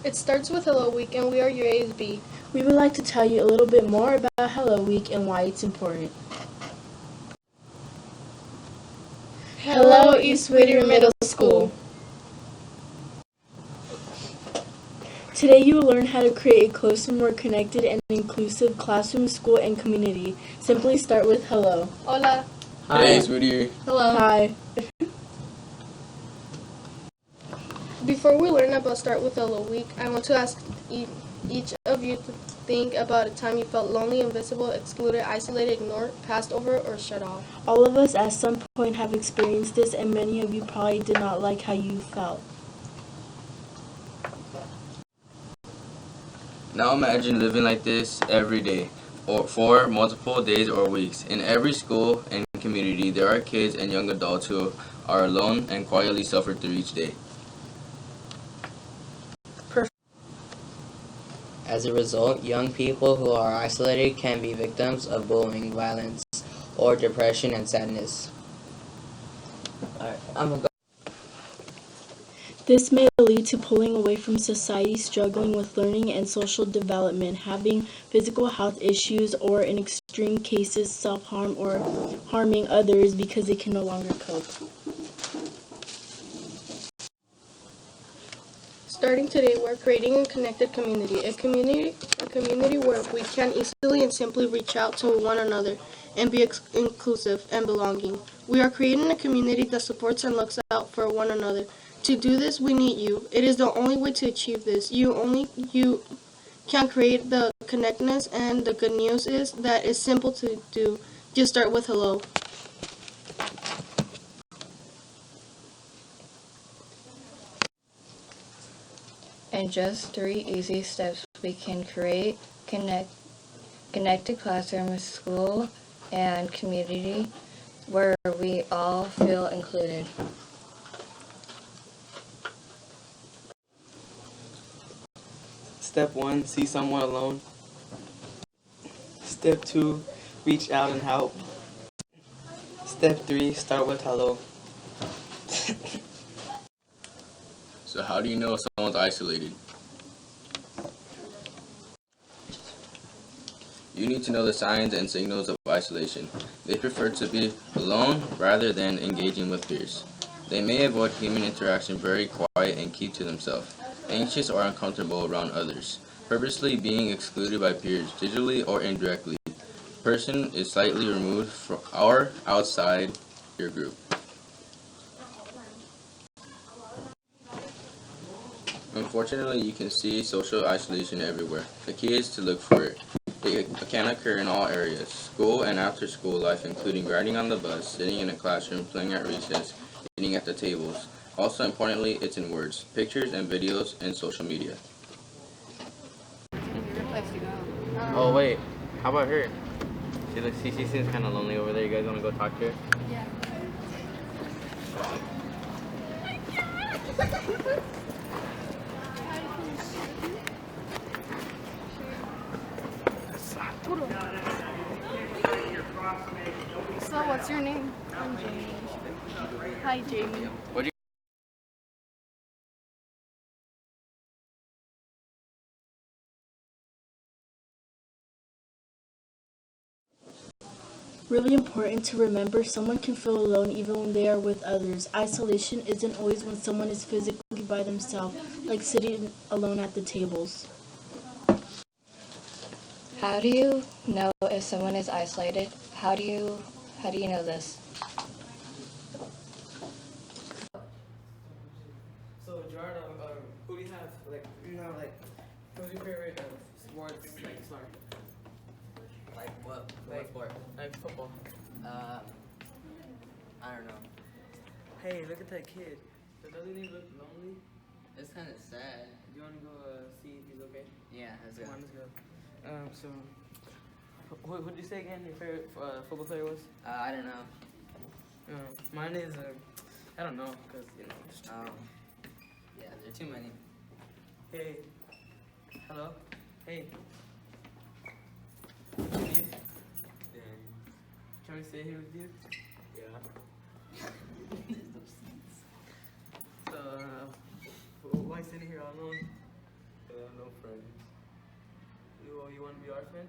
It starts with Hello Week, and we are your ASB. We would like to tell you a little bit more about Hello Week and why it's important. Hello, East Whittier Middle School. Today you will learn how to create a closer, more connected, and inclusive classroom, school, and community. Simply start with hello. Hola. Hi. Hey, Sweetie. Hello. Hi. Before we learn about Start with Hello Week, I want to ask each of you to think about a time you felt lonely, invisible, excluded, isolated, ignored, passed over, or shut off. All of us at some point have experienced this, and many of you probably did not like how you felt. Now imagine living like this every day, or for multiple days or weeks. In every school and community, there are kids and young adults who are alone and quietly suffer through each day. As a result, young people who are isolated can be victims of bullying, violence, or depression and sadness. This may lead to pulling away from society, struggling with learning and social development, having physical health issues, or in extreme cases, self-harm or harming others because they can no longer cope. Starting today, we're creating a connected community, a community where we can easily and simply reach out to one another and be inclusive and belonging. We are creating a community that supports and looks out for one another. To do this, we need you. It is the only way to achieve this. You can create the connectedness, and the good news is that it's simple to do. Just start with hello. In just 3 easy steps, we can create connected classroom, school, and community where we all feel included. Step 1, see someone alone. Step 2, reach out and help. Step 3, start with hello. So how do you know someone's isolated? You need to know the signs and signals of isolation. They prefer to be alone rather than engaging with peers. They may avoid human interaction, very quiet, and keep to themselves. Anxious or uncomfortable around others. Purposely being excluded by peers, digitally or indirectly. Person is slightly removed from or outside your group. Unfortunately, you can see social isolation everywhere. The key is to look for it. It can occur in all areas, school and after school life, including riding on the bus, sitting in a classroom, playing at recess, eating at the tables. Also importantly, it's in words, pictures, and videos, and social media. Oh wait, how about her? She seems kind of lonely over there. You guys want to go talk to her? Yeah. So, what's your name? I'm Jamie. Hi, Jamie. What do you Really important to remember, someone can feel alone even when they are with others. Isolation isn't always when someone is physically by themselves, like sitting alone at the tables. How do you know if someone is isolated? How do you know this? So Gerardo, who do you have? Who's your favorite sports? Smart. Like what? What sport? Like football. I don't know. Hey, look at that kid. Doesn't he look lonely? It's kind of sad. Do you want to go see if he's okay? Yeah, let's go. Come on, let's go. So, what did you say again? Your favorite football player was? I don't know. Mine is I don't know, cause just Yeah, there are too many. Hey. Hello. Hey. What do you need? Can we stay here with you? Yeah. So, why sitting here all alone? no friends. You want to be our friend?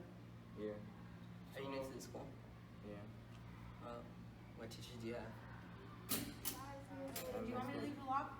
Yeah. Are you new to the school? Yeah. What teachers do you have? Do you want me to leave the lock?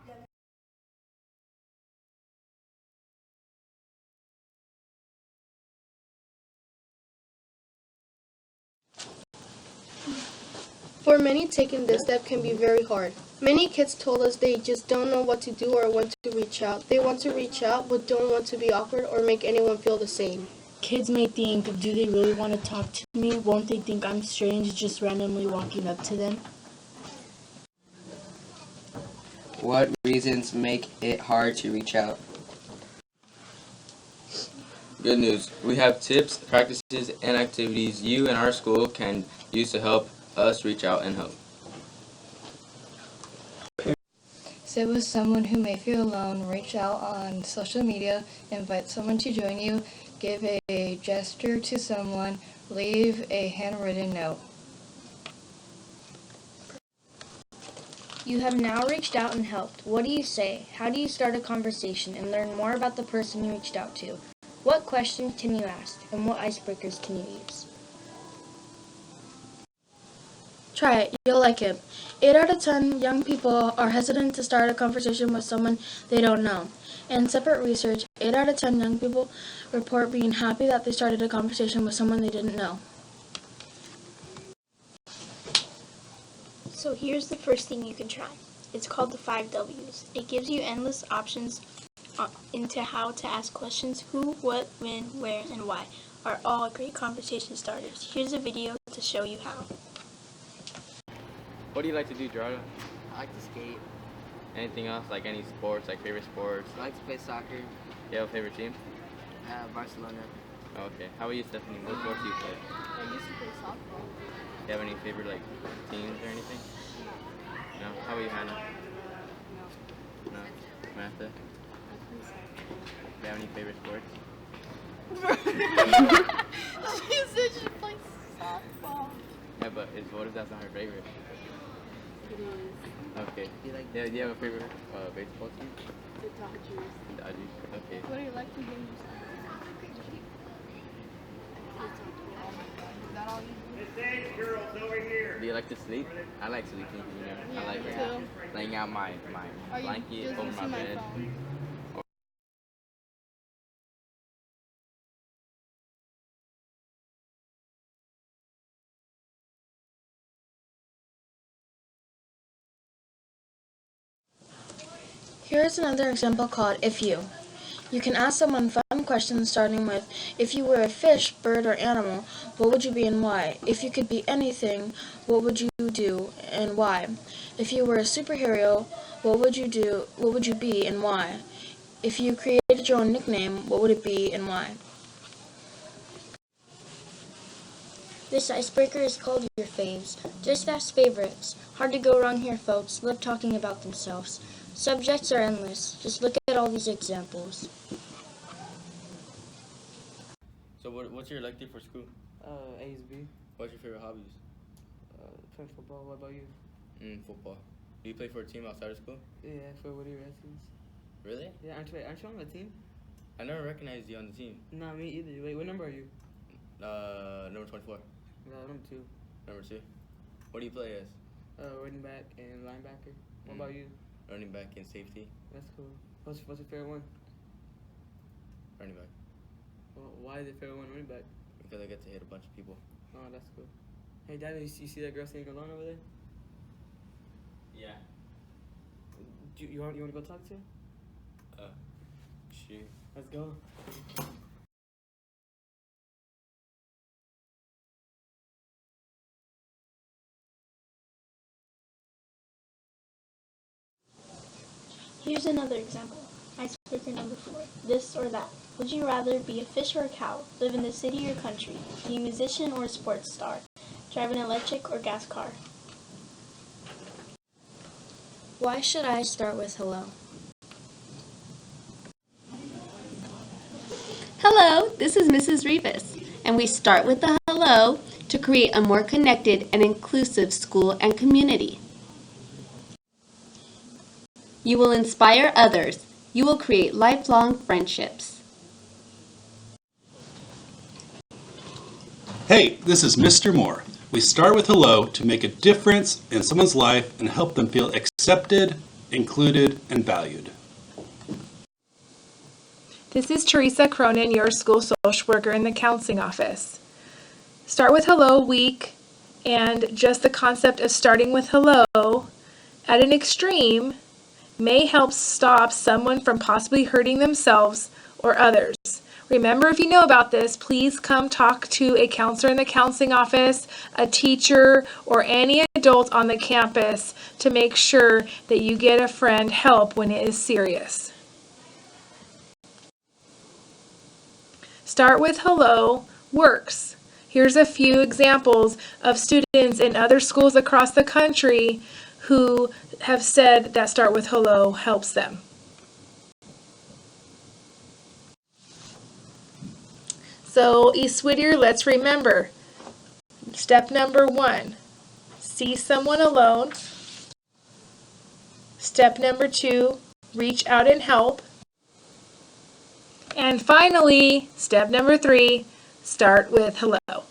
For many, taking this step can be very hard. Many kids told us they just don't know what to do or when to reach out. They want to reach out but don't want to be awkward or make anyone feel the same. Kids may think, do they really want to talk to me? Won't they think I'm strange just randomly walking up to them? What reasons make it hard to reach out? Good news. We have tips, practices, and activities you and our school can use to help us reach out and help. Sit with someone who may feel alone, reach out on social media, invite someone to join you, give a gesture to someone, leave a handwritten note. You have now reached out and helped. What do you say? How do you start a conversation and learn more about the person you reached out to? What questions can you ask, and what icebreakers can you use? Try it, you'll like it. 8 out of 10 young people are hesitant to start a conversation with someone they don't know. In separate research, 8 out of 10 young people report being happy that they started a conversation with someone they didn't know. So here's the first thing you can try. It's called the 5 W's. It gives you endless options into how to ask questions. Who, what, when, where, and why are all great conversation starters. Here's a video to show you how. What do you like to do, Gerardo? I like to skate. Anything else? Like any sports, like favorite sports? I like to play soccer. You have a favorite team? Barcelona. Oh, okay. How about you, Stephanie? What sports do you play? I used to play softball. Do you have any favorite like teams or anything? No. How about you, Hannah? No. Samantha? Do you have any favorite sports? She said she plays softball. Yeah, but what if that's not her favorite? It is. Okay. Do you have a favorite baseball team? The Dodgers. The Dodgers. Okay. What do you like to do? Is that all you do? Do you like to sleep? I like sleeping, you know. Yeah, I like me too. laying out my Are you blanket just over using my my bed. phone? Here's another example called If You. You can ask someone fun questions starting with, if you were a fish, bird, or animal, what would you be and why? If you could be anything, what would you do and why? If you were a superhero, what would you do, what would you be and why? If you created your own nickname, what would it be and why? This icebreaker is called Your Faves. Just ask favorites. Hard to go wrong here, folks. Love talking about themselves. Subjects are endless. Just look at all these examples. So what's your elective for school? ASB. What's your favorite hobbies? Playing football. What about you? Football. Do you play for a team outside of school? Yeah, for Woody Redskins. Really? Yeah, aren't you on the team? I never recognized you on the team. Nah, me either. Wait, what number are you? Number 24. Number 2. Number 2. What do you play as? Running back and linebacker. What about you? Running back and safety. That's cool. What's your favorite one? Running back. Well, why is your favorite one running back? Because I get to hit a bunch of people. Oh, that's cool. Hey, Dad, you see that girl singing alone over there? Yeah. You want to go talk to her? Shoot. Let's go. Here's another example. Icebreaker number 4. This or that. Would you rather be a fish or a cow? Live in the city or country? Be a musician or a sports star? Drive an electric or gas car? Why should I start with hello? Hello, this is Mrs. Rivas, and we start with the hello to create a more connected and inclusive school and community. You will inspire others. You will create lifelong friendships. Hey, this is Mr. Moore. We start with hello to make a difference in someone's life and help them feel accepted, included, and valued. This is Teresa Cronin, your school social worker in the counseling office. Start with hello week, and just the concept of starting with hello at an extreme may help stop someone from possibly hurting themselves or others. Remember, if you know about this, please come talk to a counselor in the counseling office, a teacher, or any adult on the campus to make sure that you get a friend help when it is serious. Start with hello works. Here's a few examples of students in other schools across the country who have said that start with hello helps them. So, East Whittier, let's remember. Step number 1, see someone alone. Step number 2, reach out and help. And finally, step number 3, start with hello.